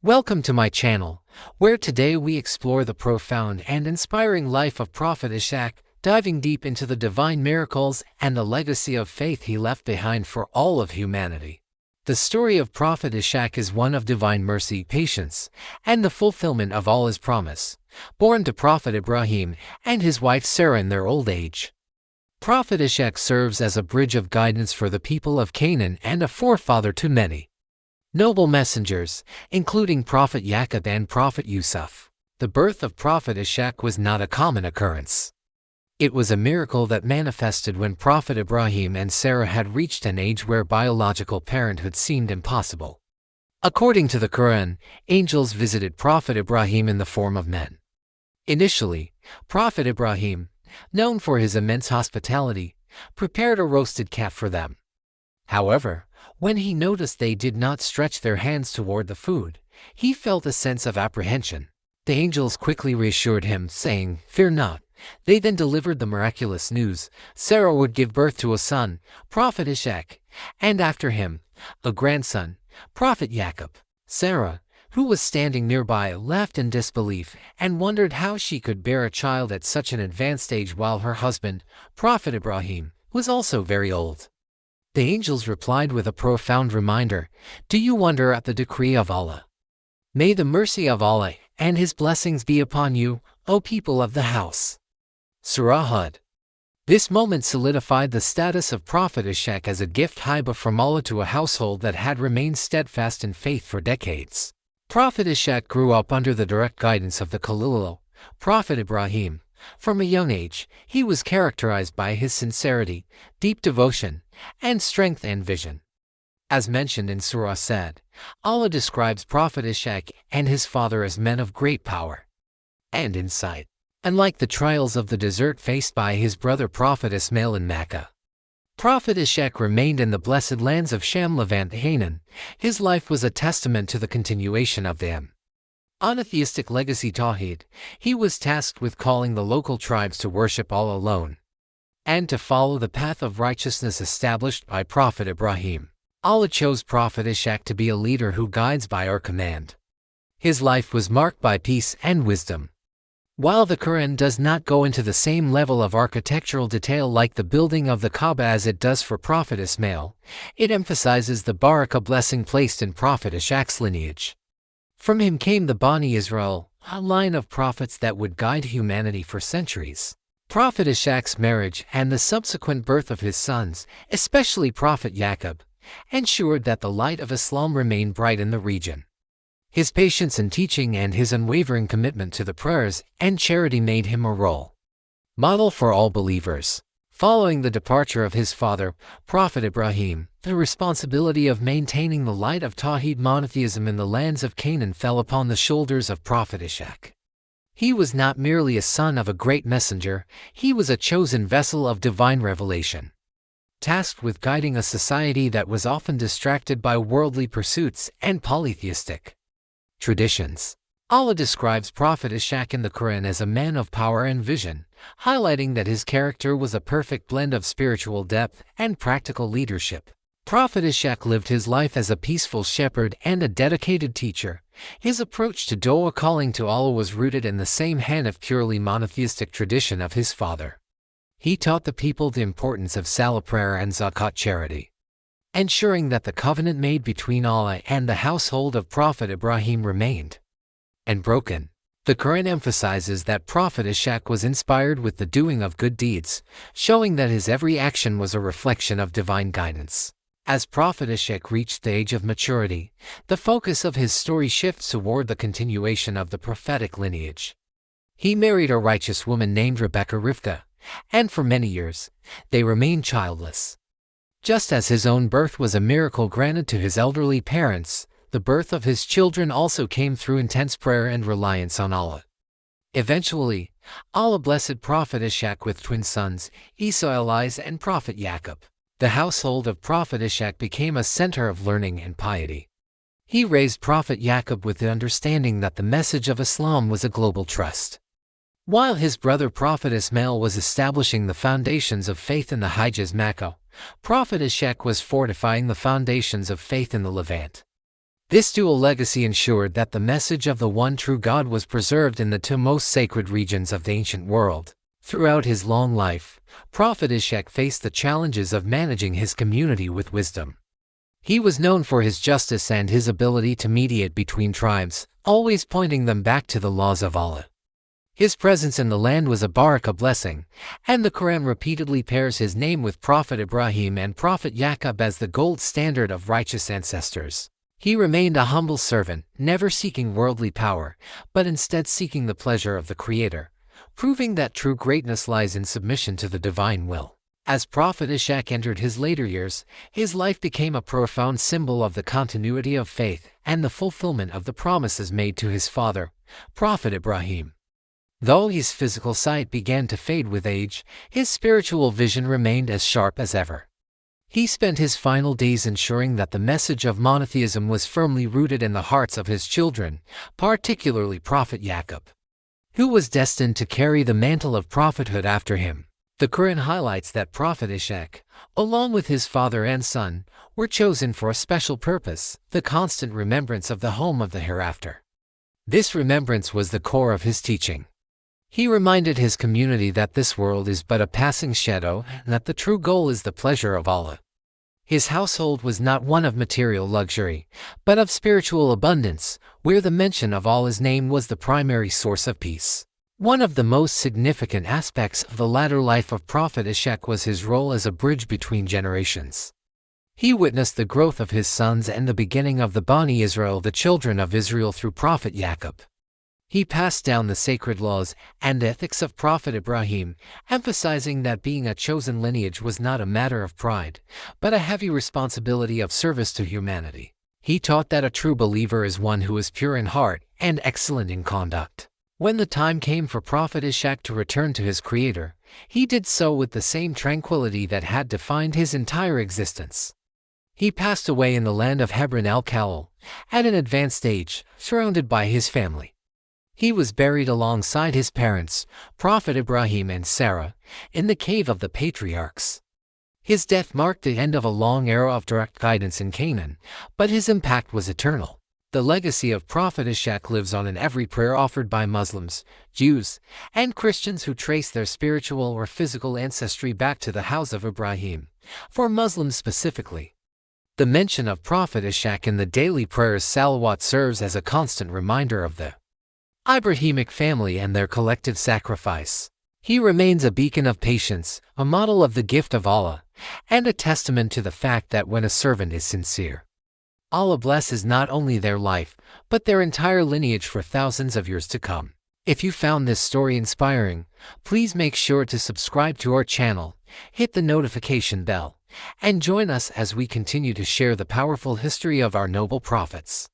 Welcome to my channel, where today we explore the profound and inspiring life of Prophet Ishaq, diving deep into the divine miracles and the legacy of faith he left behind for all of humanity. The story of Prophet Ishaq is one of divine mercy, patience, and the fulfillment of Allah's promise, born to Prophet Ibrahim and his wife Sarah in their old age. Prophet Ishaq serves as a bridge of guidance for the people of Canaan and a forefather to many noble messengers, including Prophet Yaqub and Prophet Yusuf. The birth of Prophet Ishaq was not a common occurrence. It was a miracle that manifested when Prophet Ibrahim and Sarah had reached an age where biological parenthood seemed impossible. According to the Quran, angels visited Prophet Ibrahim in the form of men. Initially, Prophet Ibrahim, known for his immense hospitality, prepared a roasted calf for them. However, when he noticed they did not stretch their hands toward the food, he felt a sense of apprehension. The angels quickly reassured him, saying, "Fear not." They then delivered the miraculous news: Sarah would give birth to a son, Prophet Ishaq, and after him, a grandson, Prophet Yaqub. Sarah, who was standing nearby, laughed in disbelief and wondered how she could bear a child at such an advanced age while her husband, Prophet Ibrahim, was also very old. The angels replied with a profound reminder, "Do you wonder at the decree of Allah? May the mercy of Allah and His blessings be upon you, O people of the house." Surah Hud. This moment solidified the status of Prophet Ishaq as a gift hiba from Allah to a household that had remained steadfast in faith for decades. Prophet Ishaq grew up under the direct guidance of the Khalil, Prophet Ibrahim. From a young age, he was characterized by his sincerity, deep devotion, and strength and vision. As mentioned in Surah Sad, Allah describes Prophet Ishaq and his father as men of great power and insight. Unlike the trials of the desert faced by his brother Prophet Ismail in Mecca, Prophet Ishaq remained in the blessed lands of Sham, Levant, Canaan. His life was a testament to the continuation of the monotheistic legacy Tawheed. He was tasked with calling the local tribes to worship Allah alone and to follow the path of righteousness established by Prophet Ibrahim. Allah chose Prophet Ishaq to be a leader who guides by our command. His life was marked by peace and wisdom. While the Quran does not go into the same level of architectural detail like the building of the Kaaba as it does for Prophet Ismail, it emphasizes the Baraka blessing placed in Prophet Ishaq's lineage. From him came the Bani Israel, a line of prophets that would guide humanity for centuries. Prophet Ishaq's marriage and the subsequent birth of his sons, especially Prophet Yaqub, ensured that the light of Islam remained bright in the region. His patience in teaching and his unwavering commitment to the prayers and charity made him a role model for all believers. Following the departure of his father, Prophet Ibrahim, the responsibility of maintaining the light of Tawheed monotheism in the lands of Canaan fell upon the shoulders of Prophet Ishaq. He was not merely a son of a great messenger, he was a chosen vessel of divine revelation, tasked with guiding a society that was often distracted by worldly pursuits and polytheistic traditions. Allah describes Prophet Ishaq in the Quran as a man of power and vision, highlighting that his character was a perfect blend of spiritual depth and practical leadership. Prophet Ishaq lived his life as a peaceful shepherd and a dedicated teacher. His approach to dua, calling to Allah, was rooted in the same Hanif purely monotheistic tradition of his father. He taught the people the importance of salah prayer and zakat charity, ensuring that the covenant made between Allah and the household of Prophet Ibrahim remained unbroken. The Quran emphasizes that Prophet Ishaq was inspired with the doing of good deeds, showing that his every action was a reflection of divine guidance. As Prophet Ishaq reached the age of maturity, the focus of his story shifts toward the continuation of the prophetic lineage. He married a righteous woman named Rivka, and for many years, they remained childless. Just as his own birth was a miracle granted to his elderly parents, the birth of his children also came through intense prayer and reliance on Allah. Eventually, Allah blessed Prophet Ishaq with twin sons, Isa and Prophet Yaqub. The household of Prophet Ishaq became a center of learning and piety. He raised Prophet Yaqub with the understanding that the message of Islam was a global trust, while his brother Prophet Ismail was establishing the foundations of faith in the Hijaz Mecca. Prophet Ishaq was fortifying the foundations of faith in the Levant. This dual legacy ensured that the message of the one true God was preserved in the two most sacred regions of the ancient world. Throughout his long life, Prophet Ishaq faced the challenges of managing his community with wisdom. He was known for his justice and his ability to mediate between tribes, always pointing them back to the laws of Allah. His presence in the land was a Baraka blessing, and the Quran repeatedly pairs his name with Prophet Ibrahim and Prophet Yaqub as the gold standard of righteous ancestors. He remained a humble servant, never seeking worldly power, but instead seeking the pleasure of the Creator, proving that true greatness lies in submission to the divine will. As Prophet Ishaq entered his later years, his life became a profound symbol of the continuity of faith and the fulfillment of the promises made to his father, Prophet Ibrahim. Though his physical sight began to fade with age, his spiritual vision remained as sharp as ever. He spent his final days ensuring that the message of monotheism was firmly rooted in the hearts of his children, particularly Prophet Yaqub, who was destined to carry the mantle of prophethood after him. The Quran highlights that Prophet Ishaq, along with his father and son, were chosen for a special purpose, the constant remembrance of the home of the hereafter. This remembrance was the core of his teaching. He reminded his community that this world is but a passing shadow and that the true goal is the pleasure of Allah. His household was not one of material luxury, but of spiritual abundance, where the mention of Allah's name was the primary source of peace. One of the most significant aspects of the latter life of Prophet Ishaq was his role as a bridge between generations. He witnessed the growth of his sons and the beginning of the Bani Israel, the children of Israel, through Prophet Yaqub. He passed down the sacred laws and ethics of Prophet Ibrahim, emphasizing that being a chosen lineage was not a matter of pride, but a heavy responsibility of service to humanity. He taught that a true believer is one who is pure in heart and excellent in conduct. When the time came for Prophet Ishaq to return to his Creator, he did so with the same tranquility that had defined his entire existence. He passed away in the land of Hebron al-Khalil, at an advanced age, surrounded by his family. He was buried alongside his parents, Prophet Ibrahim and Sarah, in the cave of the patriarchs. His death marked the end of a long era of direct guidance in Canaan, but his impact was eternal. The legacy of Prophet Ishaq lives on in every prayer offered by Muslims, Jews, and Christians who trace their spiritual or physical ancestry back to the house of Ibrahim. For Muslims specifically, the mention of Prophet Ishaq in the daily prayers salawat serves as a constant reminder of the Ibrahimic family and their collective sacrifice. He remains a beacon of patience, a model of the gift of Allah, and a testament to the fact that when a servant is sincere, Allah blesses not only their life, but their entire lineage for thousands of years to come. If you found this story inspiring, please make sure to subscribe to our channel, hit the notification bell, and join us as we continue to share the powerful history of our noble prophets.